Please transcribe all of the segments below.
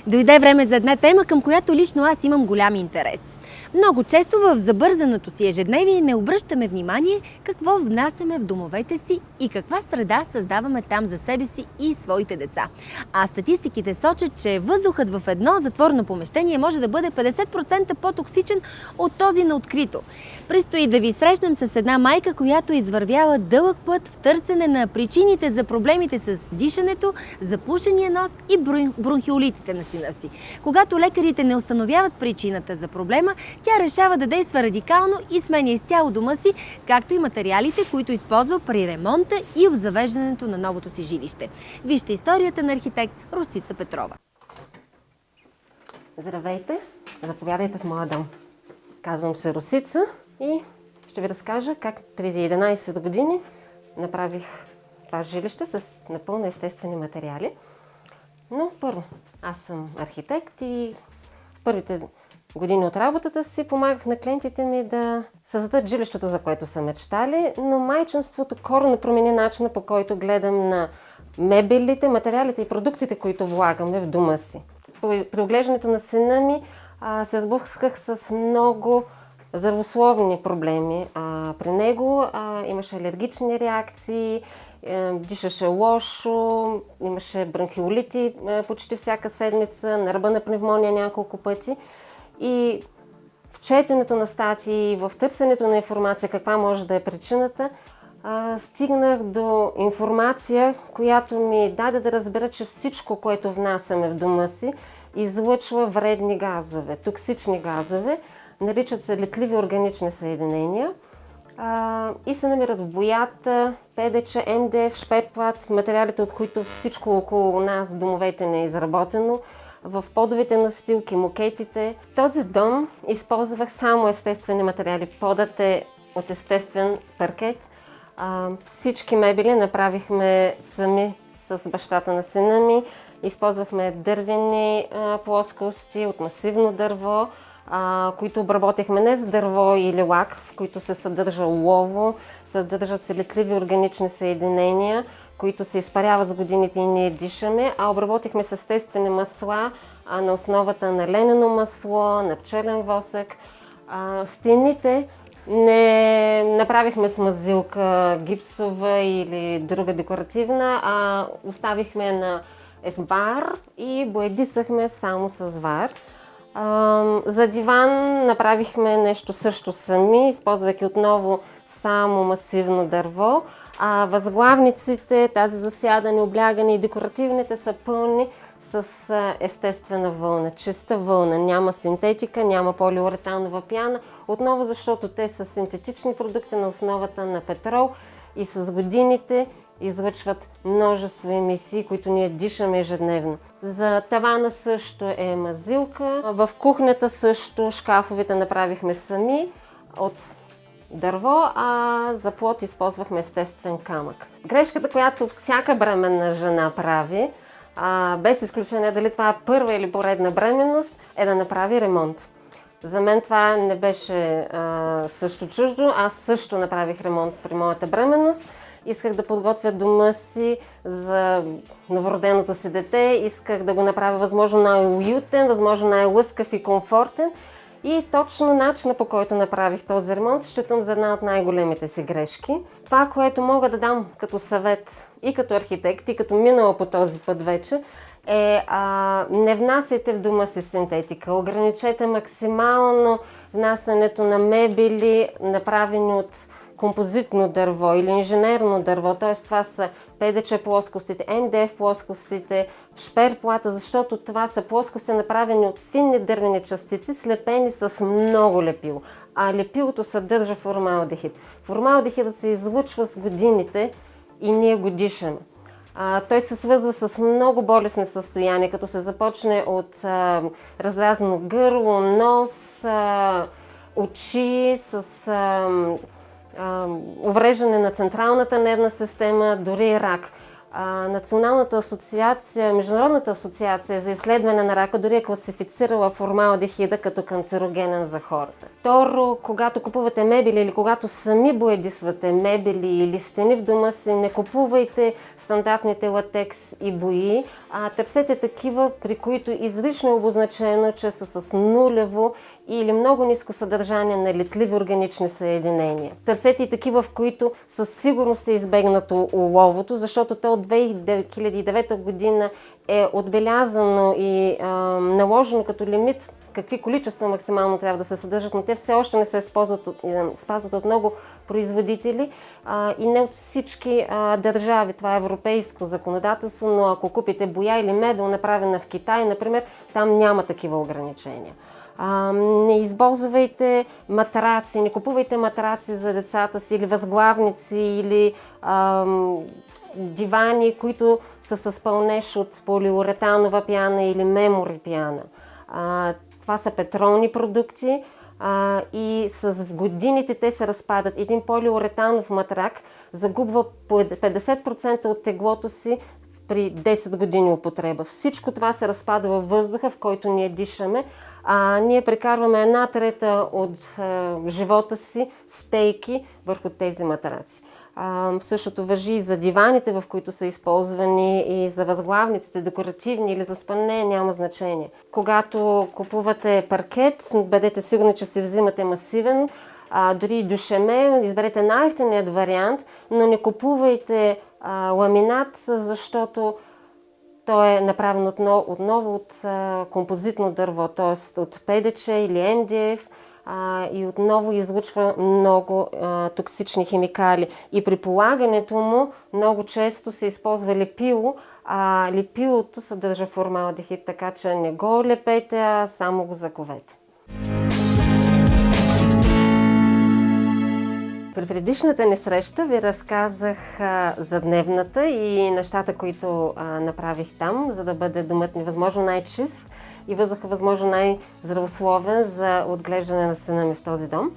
Дойде време за една тема, към която лично аз имам голям интерес. Много често в забързаното си ежедневие не обръщаме внимание какво внасяме в домовете си и каква среда създаваме там за себе си и своите деца. А статистиките сочат, че въздухът в едно затворено помещение може да бъде 50% по-токсичен от този на открито. Предстои да ви срещнем с една майка, която извървяла дълъг път в търсене на причините за проблемите с дишането, запушения нос и бронхиолитите на сина си. Когато лекарите не установяват причината за проблема, тя решава да действа радикално и сменя изцяло дома си, както и материалите, които използва при ремонта и обзавеждането на новото си жилище. Вижте историята на архитект Росица Петрова. Здравейте! Заповядайте в моя дом. Казвам се Росица и ще ви разкажа как преди 11 години направих това жилище с напълно естествени материали. Но първо, аз съм архитект и в първите години от работата си помагах на клиентите ми да създадат жилището, за което са мечтали, но майчинството коренно промени начина, по който гледам на мебелите, материалите и продуктите, които влагаме в дома си. При оглеждането на сина ми се сблъсках с много здравословни проблеми. При него имаше алергични реакции, дишаше лошо, имаше бронхиолити почти всяка седмица, на ръба на пневмония няколко пъти. И в четенето на статии, в търсенето на информация каква може да е причината, стигнах до информация, която ми даде да разбера, че всичко, което внасяме в дома си, излъчва вредни газове, токсични газове, наричат се летливи органични съединения и се намират в боята, ПДЧ, МДФ, шперплат, материалите, от които всичко около нас в домовете не е изработено, в подовите настилки, мокетите. В този дом използвах само естествени материали. Подът е от естествен паркет. Всички мебели направихме сами с бащата на сина ми. Използвахме дървени плоскости от масивно дърво, които обработихме не с дърво или лак, в които се съдържа олово, съдържат се летливи органични съединения, които се изпаряват с годините и ние дишаме, а обработихме с естествени масла на основата на ленено масло, на пчелен восък. Стените не направихме с мазилка гипсова или друга декоративна, а оставихме на вар и боядисахме само с вар. За диван направихме нещо също сами, използвайки отново само масивно дърво. Възглавниците, тази засядане, облягане и декоративните са пълни с естествена вълна, чиста вълна. Няма синтетика, няма полиуретанова пяна. Отново защото те са синтетични продукти на основата на петрол и с годините излъчват множество емисии, които ние дишаме ежедневно. За тавана също е мазилка. В кухнята също шкафовете направихме сами от дърво, а за плот използвахме естествен камък. Грешката, която всяка бременна жена прави, без изключение дали това е първа или поредна бременност, е да направи ремонт. За мен това не беше също чуждо. Аз също направих ремонт при моята бременност. Исках да подготвя дома си за новороденото си дете, исках да го направя възможно най-уютен, възможно най-лъскав и комфортен. И точно начина, по който направих този ремонт, считам за една от най-големите си грешки. Това, което мога да дам като съвет и като архитект, и като минала по този път вече, е не внасяйте в дома си синтетика. Ограничете максимално внасянето на мебели, направени от композитно дърво или инженерно дърво, т.е. това са ПДЧ плоскостите, МДФ плоскостите, шперплата, защото това са плоскости направени от финни дървени частици, слепени с много лепило. А лепилото съдържа формалдехид. Формалдехидът се излъчва с годините и ние го дишаме. Той се свързва с много болестни състояния, като се започне от разлязано гърло, нос, очи, с увреждане на централната нервна система, дори рак. Националната асоциация, Международната асоциация за изследване на рака дори е класифицирала формалдехида като канцерогенен за хората. Второ, когато купувате мебели или когато сами боядисвате мебели или стени в дома си, не купувайте стандартните латекс и бои, а търсете такива, при които изрично е обозначено, че са с нулево или много ниско съдържание на летливи органични съединения. Търсете и такива, в които със сигурност е избегнато оловото, защото то от 2009 година е отбелязано и наложено като лимит какви количества максимално трябва да се съдържат, но те все още не се спазват от много производители и не от всички държави. Това е европейско законодателство, но ако купите боя или мебел, направена в Китай, например, там няма такива ограничения. Не използвайте матраци, не купувайте матраци за децата си или възглавници или дивани, които са с пълнеж от полиуретанова пяна или мемори пяна. Това са петролни продукти и с годините те се разпадат. Един полиуретанов матрак загубва по 50% от теглото си при 10 години употреба. Всичко това се разпада във въздуха, в който ние дишаме. Ние прекарваме 1/3 от живота си спейки върху тези матраци. Същото важи и за диваните, в които са използвани, и за възглавниците, декоративни или за спане, няма значение. Когато купувате паркет, бъдете сигурни, че си взимате масивен, дори дюшеме, изберете най-евтиният вариант, но не купувайте ламинат, защото той е направен отново от композитно дърво, т.е. от ПДЧ или МДФ, и отново излъчва много токсични химикали. И при полагането му много често се използва лепило, а лепилото съдържа формалдехид, така че не го лепете, а само го заковете. При предишната ни среща ви разказах за дневната и нещата, които направих там, за да бъде домът ми възможно най-чист и въздуха възможно най-здравословен за отглеждане на сина ми в този дом.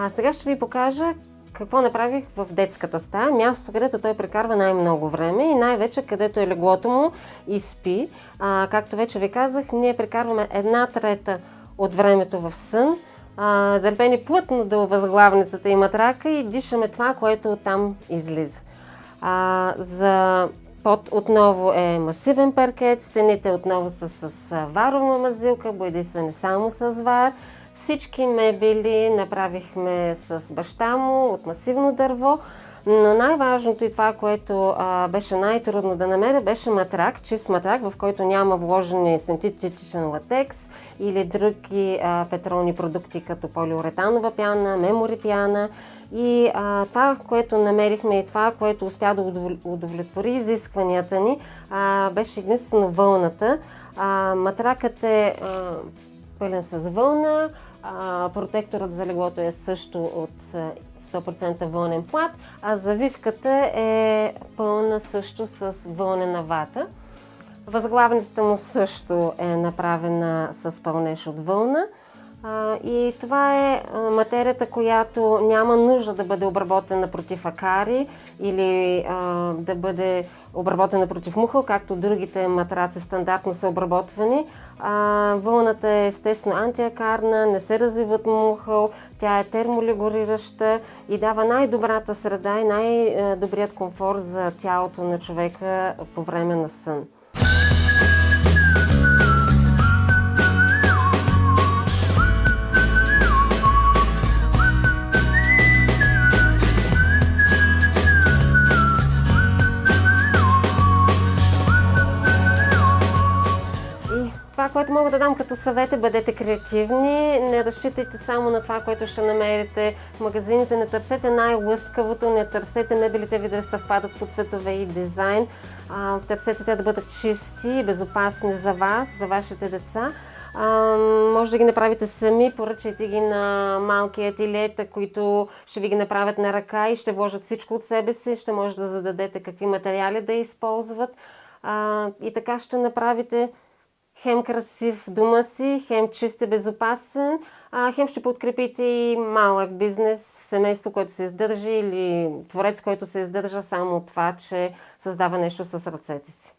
Сега ще ви покажа какво направих в детската стая, мястото, където той прекарва най-много време и най-вече където е леглото му и спи. Както вече ви казах, ние прекарваме 1/3 от времето в сън, залепени плътно до възглавницата и матрака и дишаме това, което оттам излиза. Под отново е масивен паркет, стените отново са с варовна мазилка, боядисани само с вар. Всички мебели направихме с баща му от масивно дърво, но най-важното и това, което беше най-трудно да намеря, беше матрак, чист матрак, в който няма вложени синтетичен латекс или други петролни продукти, като полиуретанова пяна, мемори пяна. И това, което намерихме и това, което успя да удовлетвори изискванията ни, беше единствено вълната. Матракът е пълен с вълна, протекторът за леглото е също от 100% вълнен плат, а завивката е пълна също с вълнена вата. Възглавницата му също е направена с пълнеж от вълна. И това е материята, която няма нужда да бъде обработена против акари или да бъде обработена против мухъл, както другите матраци стандартно са обработвани. Вълната е естествено антиакарна, не се развива от мухъл, тя е терморегулираща и дава най-добрата среда и най-добрият комфорт за тялото на човека по време на сън. Това, което мога да дам като съвет е: бъдете креативни, не разчитайте само на това, което ще намерите в магазините, не търсете най-лъскавото, не търсете мебелите ви да съвпадат по цветове и дизайн, търсете те да бъдат чисти и безопасни за вас, за вашите деца. Може да ги направите сами, поръчайте ги на малки ателиета, които ще ви ги направят на ръка и ще вложат всичко от себе си, ще може да зададете какви материали да използват и така ще направите хем красив дома си, хем чист и безопасен, хем ще подкрепите и малък бизнес, семейство, което се издържа или творец, който се издържа само от това, че създава нещо с ръцете си.